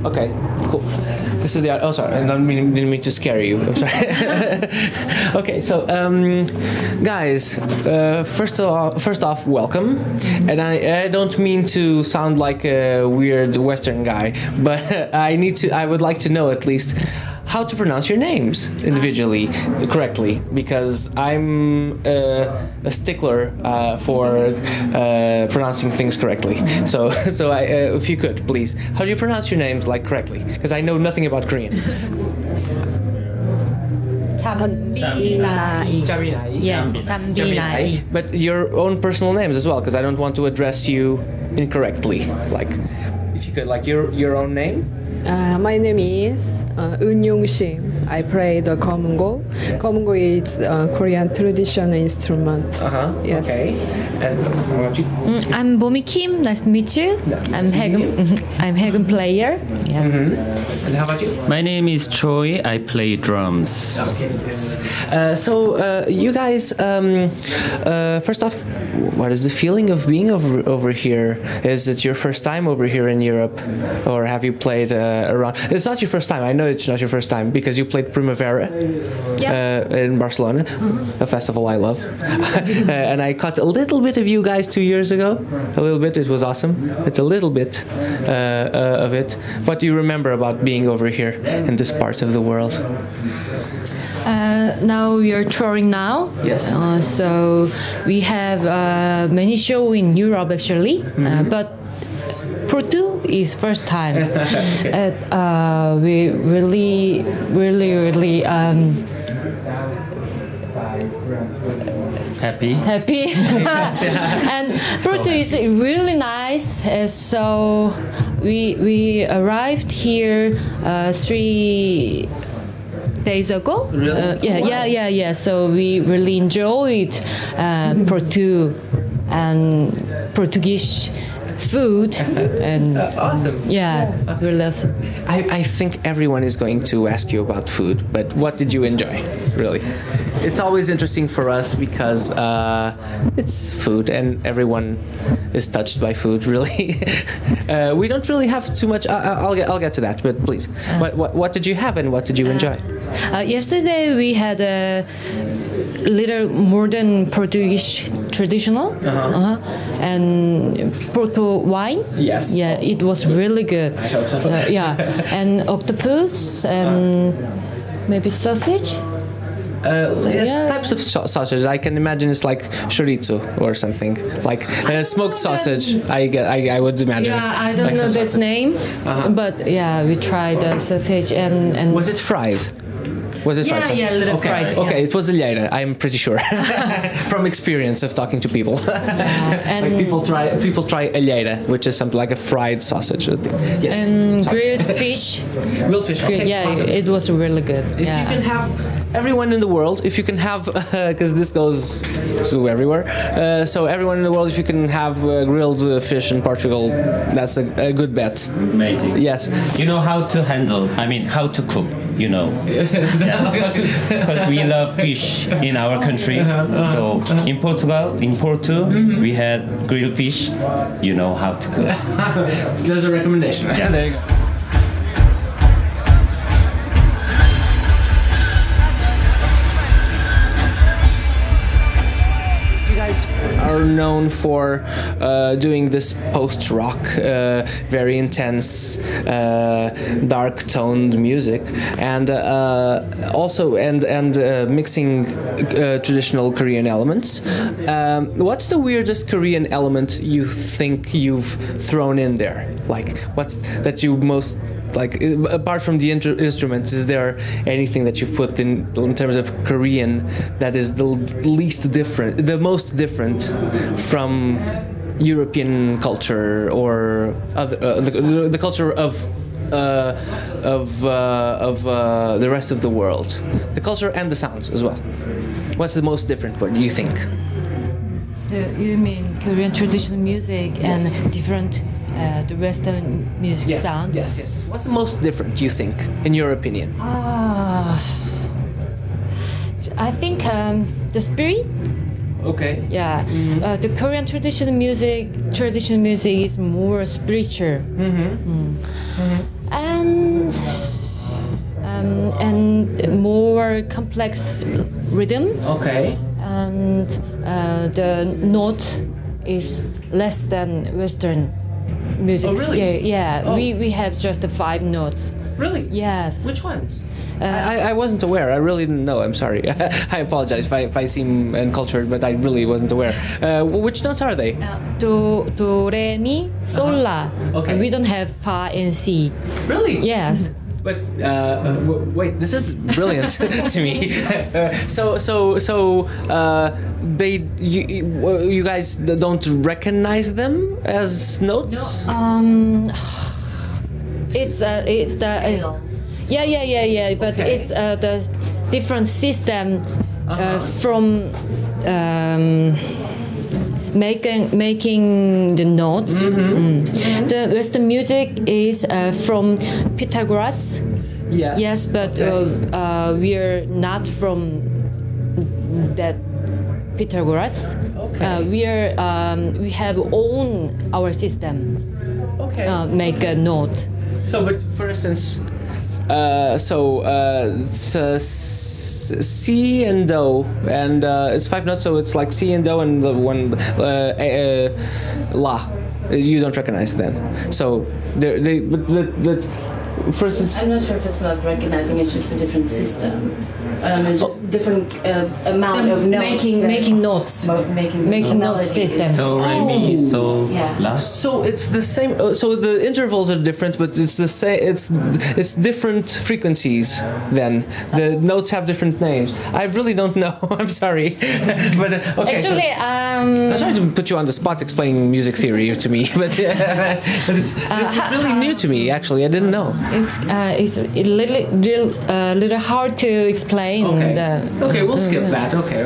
Okay, cool. This is the. Oh, sorry. I didn't mean to scare you. I'm sorry. Okay, so guys, first off, welcome. And I don't mean to sound like a weird Western guy, but I would like to know at least how to pronounce your names individually correctly, because I'm a stickler for pronouncing things correctly. So if you could please, how do you pronounce your names like correctly? Because I know nothing about Korean. 잠비나이. Jambinai. Yeah, 잠비나이. But your own personal names as well, because I don't want to address you incorrectly. Like, if you could, like your own name. My name is Eun-yong. I play the komungo. Yes. Komungo is a Korean traditional instrument. Yes. Okay. And how about you? I'm Bomi Kim. Nice to meet you. I'm Haegun player. Yeah. And how about you? My name is Choi. I play drums. Okay. Yes. So you guys, first off, what is the feeling of being over here? Is it your first time over here in Europe, or have you played around? It's not your first time. I know it's not your first time because you played Primavera in Barcelona, a festival I love, and I caught a little bit of you guys 2 years ago. A little bit. It was awesome. But a little bit of it. What do you remember about being over here in this part of the world? Now we are touring now. Yes. So we have many shows in Europe actually, but Porto is first time. We really Happy? happy. And Porto is really nice. So we arrived here 3 days ago. Really? Yeah. So we really enjoyed Porto and Portuguese food and Awesome. yeah, really awesome. I think everyone is going to ask you about food, but what did you enjoy, really? It's always interesting for us because it's food and everyone is touched by food, really. We don't really have too much. I'll get to that, but please. What did you have and what did you enjoy? Yesterday we had a little more than Portuguese traditional and Porto wine. Yes. Yeah, it was really good. I hope so. Yeah, and octopus and maybe sausage. Yes, types of sausage. I can imagine it's like chorizo or something, like smoked sausage. I would imagine. Yeah, I don't like know some this sausage. name, but yeah, we tried the sausage and Was it fried? Was it fried sausage? Yeah, a little okay. fried. Okay, yeah. it was alheira. I'm pretty sure from experience of talking to people. And Like people try alheira, which is something like a fried sausage. I think. Yes. and grilled fish. Grilled fish. Okay, Yeah, awesome. it was really good. If Yeah. you can have everyone in the world, if you can have, because this goes to everywhere, so everyone in the world, if you can have grilled fish in Portugal, that's a good bet. Amazing. Yes. You know how to handle, how to cook, you know. Because we love fish in our country. So in Portugal, in Porto, we had grilled fish. You know how to cook. There's a recommendation. Yeah, there you go. You guys are known for doing this post-rock, very intense, dark-toned music, and also mixing traditional Korean elements. What's the weirdest Korean element you think you've thrown in there? Like, what's that you most like? Apart from the instruments, is there anything that you've put in terms of Korean that is the least different, the most different from European culture or other, the culture of the rest of the world, the culture and the sounds as well? What's the most different? What do you think? You mean Korean traditional music Yes. and different the Western music sound? Yes. What's the most different, you think, in your opinion? I think the spirit Okay. Yeah, the Korean traditional music is more spiritual, and more complex rhythm. Okay. And the note is less than Western music. Oh, really? Yeah. Oh. We have just 5 notes. Really? Yes. Which ones? I wasn't aware. I really didn't know. I'm sorry. I apologize if I seem uncultured, but I really wasn't aware. Which notes are they? Do, re, mi, sol, la. Okay. We don't have fa and si. Really? Yes. But wait, this is brilliant to me. You guys don't recognize them as notes? It's the yeah. But Okay. it's the different system from making the notes. The Western music is from Pythagoras. Yeah. Yes, but we're not from that Pythagoras. Okay. We have own our system. Okay. Make a note. So, but for instance, C and Do, and it's 5 notes, so it's like C and Do and the one La. You don't recognize them. So but for instance, I'm not sure if it's not recognizing, it's just a different system. Different amount of notes. Making notes. Making notes system. So re mi so Yeah. la. so it's the same. So the intervals are different, but it's the same. It's different frequencies. Then the notes have different names. I really don't know. I'm sorry, but okay. Actually, I'm sorry to put you on the spot explaining music theory to me, but this is really new to me. Actually, I didn't know. it's a little hard to explain. Okay. Okay, we'll skip that. Okay.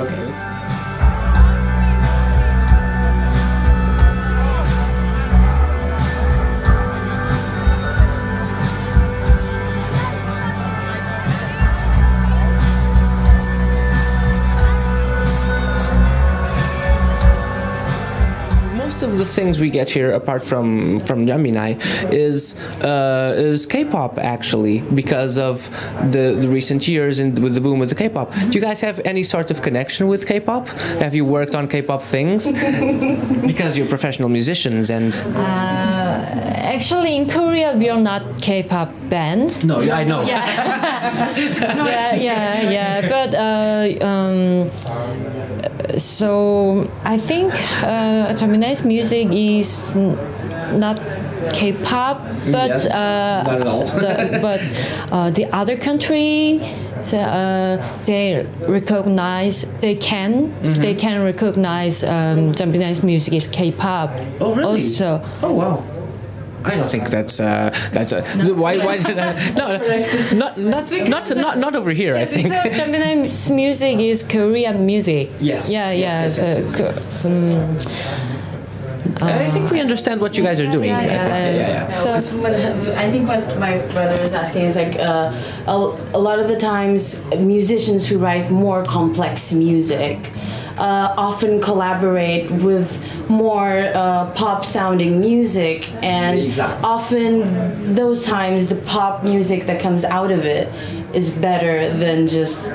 Most of the things we get here, apart from Jambinai, is K-pop actually, because of the recent years and with the boom of the K-pop. Do you guys have any sort of connection with K-pop? Have you worked on K-pop things? Because you're professional musicians and. Actually, in Korea, we are not K-pop band. No, I know. Yeah. But so I think Jambinai's music is not K-pop, but Yes, not at all. the other country, they can recognize Jambinai's music is K-pop. Oh, really? Also, Oh, wow. I don't think that's a why did I not over here. I think because Jambinai's music is Korean music. Yes. Yes. I think we understand what you guys are doing. Yeah. So I think what my brother is asking is like a lot of the times musicians who write more complex music often collaborate with more pop sounding music, and Exactly. often those times the pop music that comes out of it is better than just,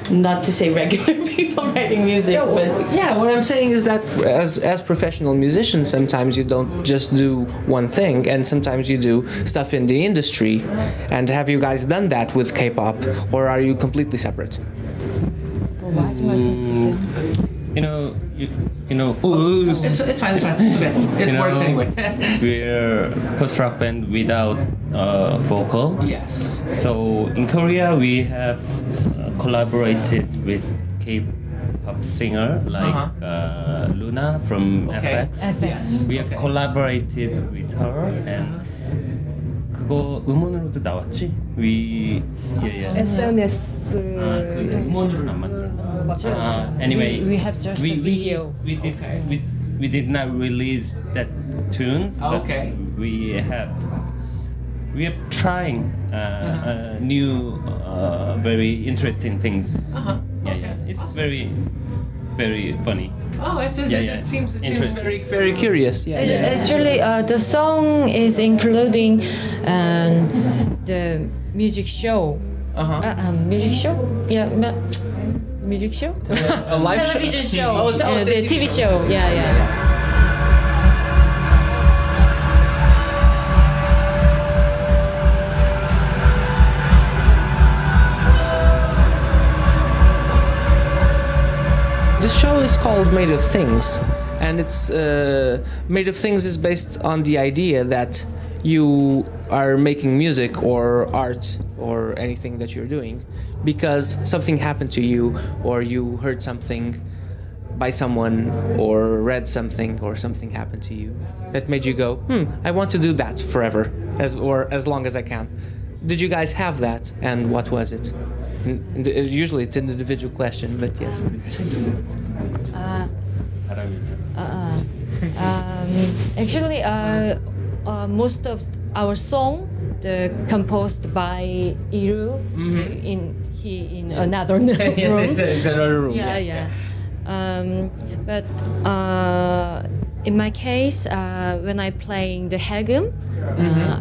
not to say regular people writing music, but Yeah, what I'm saying is that as professional musicians, sometimes you don't just do one thing, and sometimes you do stuff in the industry. And have you guys done that with K-pop, or are you completely separate? You know. It's fine. It's okay. It works anyway. We're post-rock band without vocal. Yes. So in Korea, we have collaborated with K-pop singer like Luna from Okay. FX. Yes. We have collaborated with her, and 그거 음원으로도 나왔지? SNS. 그 음원으로는 안 만들었나? Anyway, we have just the video. We did not release that tunes, but Okay. we are trying new very interesting things. Yeah, it's very very funny. Oh, it seems Interesting. very very curious. Actually, the song is including the music show. Music show? Yeah, music show? A live show? Television show. Oh, the TV show. Yeah. This show is called Made of Things, and it's Made of Things is based on the idea that you are making music or art or anything that you're doing because something happened to you, or you heard something by someone, or read something, or something happened to you that made you go, I want to do that forever, as long as I can. Did you guys have that, and what was it? Usually it's an individual question, but yes. Actually, most of our song composed by Iru in another room. Yes, it's another room. Yeah. But in my case, when I playing the Hagum,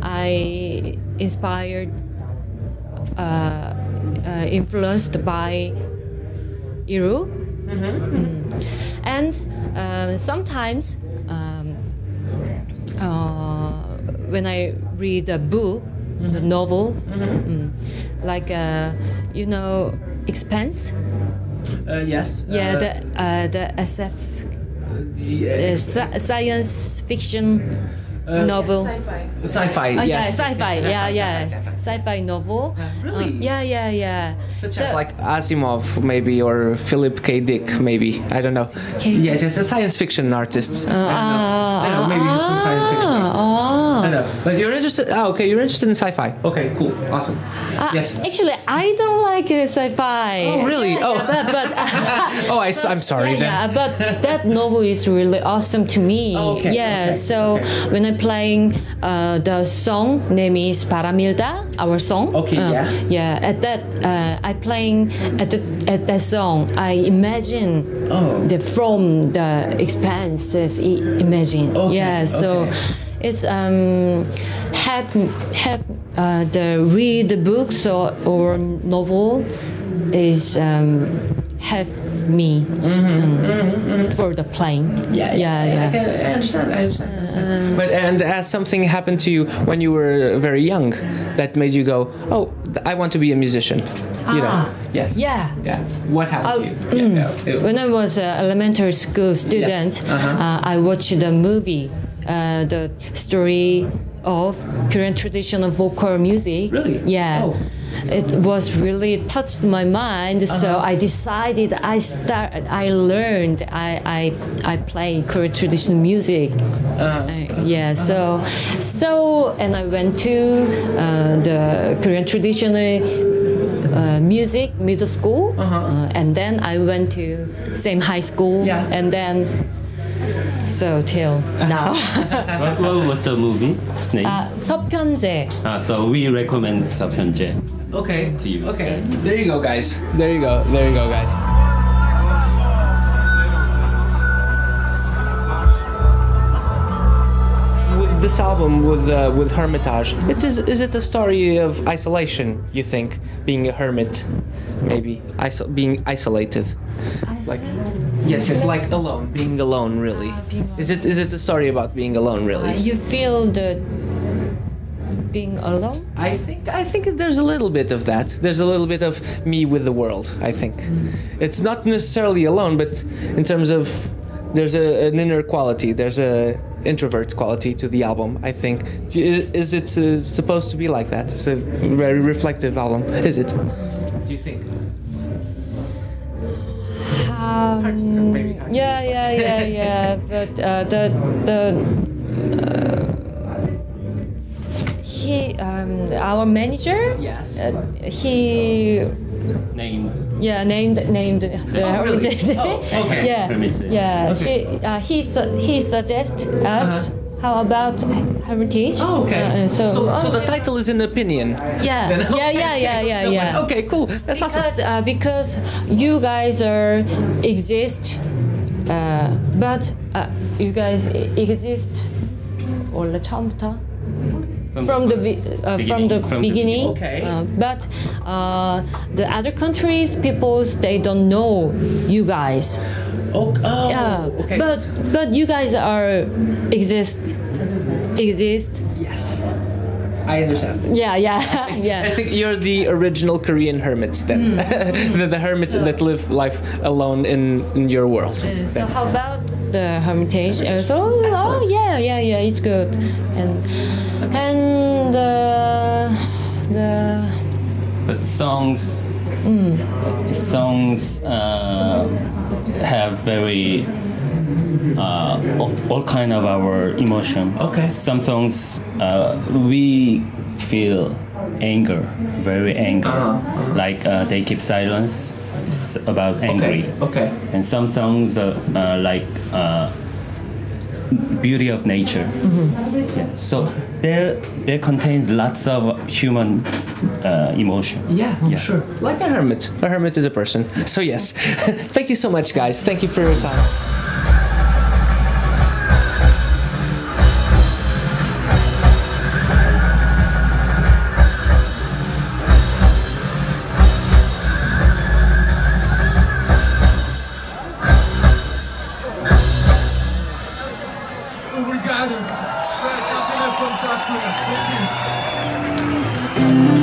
I inspired, influenced by Iru, and sometimes when I read a book, the novel, like Expanse. Yes. Yeah, the SF, science fiction novel. Sci-fi. Yeah, Yes. sci-fi. Yeah. Sci-fi novel. Really? Yeah. Such as like Asimov, maybe, or Philip K. Dick, maybe. I don't know. K. Yes, it's a science fiction artist. I don't know. Maybe it's some science fiction artist. I know. But you're interested. Okay, you're interested in sci-fi. Okay, cool, awesome. Yes. Actually, I don't like sci-fi. Oh, really? Yeah, Oh. but I'm sorry then. Yeah, but that novel is really awesome to me. Okay, Yeah, okay, so when I'm playing the song, name is Baramilda, our song. Okay, Yeah, at that, I playing at that song, I imagine from the Expanse imagine. Okay, Yeah, so it's have the read the books or novel is have me for the playing. Yeah. I understand. But and as something happened to you when you were very young, that made you go, I want to be a musician. You know? Yes. Yeah. What happened to you? When I was an elementary school student, I watched the movie, the story of Korean traditional vocal music. Really? Yeah. Oh. It was really touched my mind, so I decided I play Korean traditional music. So and I went to the Korean traditional music middle school, and then I went to same high school, and then so till now. What was the movie's name? 서편제. So we recommend 서편제. Okay. To you. Okay. There you go, guys. There you go, guys. With this album, with Hermitage, is it a story of isolation? You think, being a hermit, maybe being isolated, like yes, like alone, being alone, really. Is it a story about being alone, really? You feel the being alone? I think there's a little bit of that. There's a little bit of me with the world, I think. It's not necessarily alone, but in terms of there's an inner quality. There's a introvert quality to the album, I think. Is it supposed to be like that? It's a very reflective album. Is it? Do you think? Yeah. But our manager. Yes. He Named. named the really? Hermitage. Oh, okay. Yeah. Hermitage. Yeah. Okay. He suggests us how about heritage? Oh, okay. So the yeah. title is an opinion. Yeah. Okay, cool. That's awesome. Because you guys are exist, but you guys exist 원래 처음부터. From the beginning. Okay. But the other countries, people they don't know you guys. Yeah. Okay. But you guys are exist. Yes. I understand. Yeah. I think you're the original Korean hermits then. The hermits that live life alone in your world. So how about the hermitage? So yeah, it's good. And the But songs have very all kind of our emotion. Okay. Some songs we feel anger, very anger, like They Keep Silence. It's about angry. Okay. And some songs like Beauty of Nature. Yeah. So there contains lots of human emotion. Yeah, sure. Like a hermit. A hermit is a person. So yes. Thank you so much, guys. Thank you for your time. Obrigado. Jambinai from South Korea. Thank you.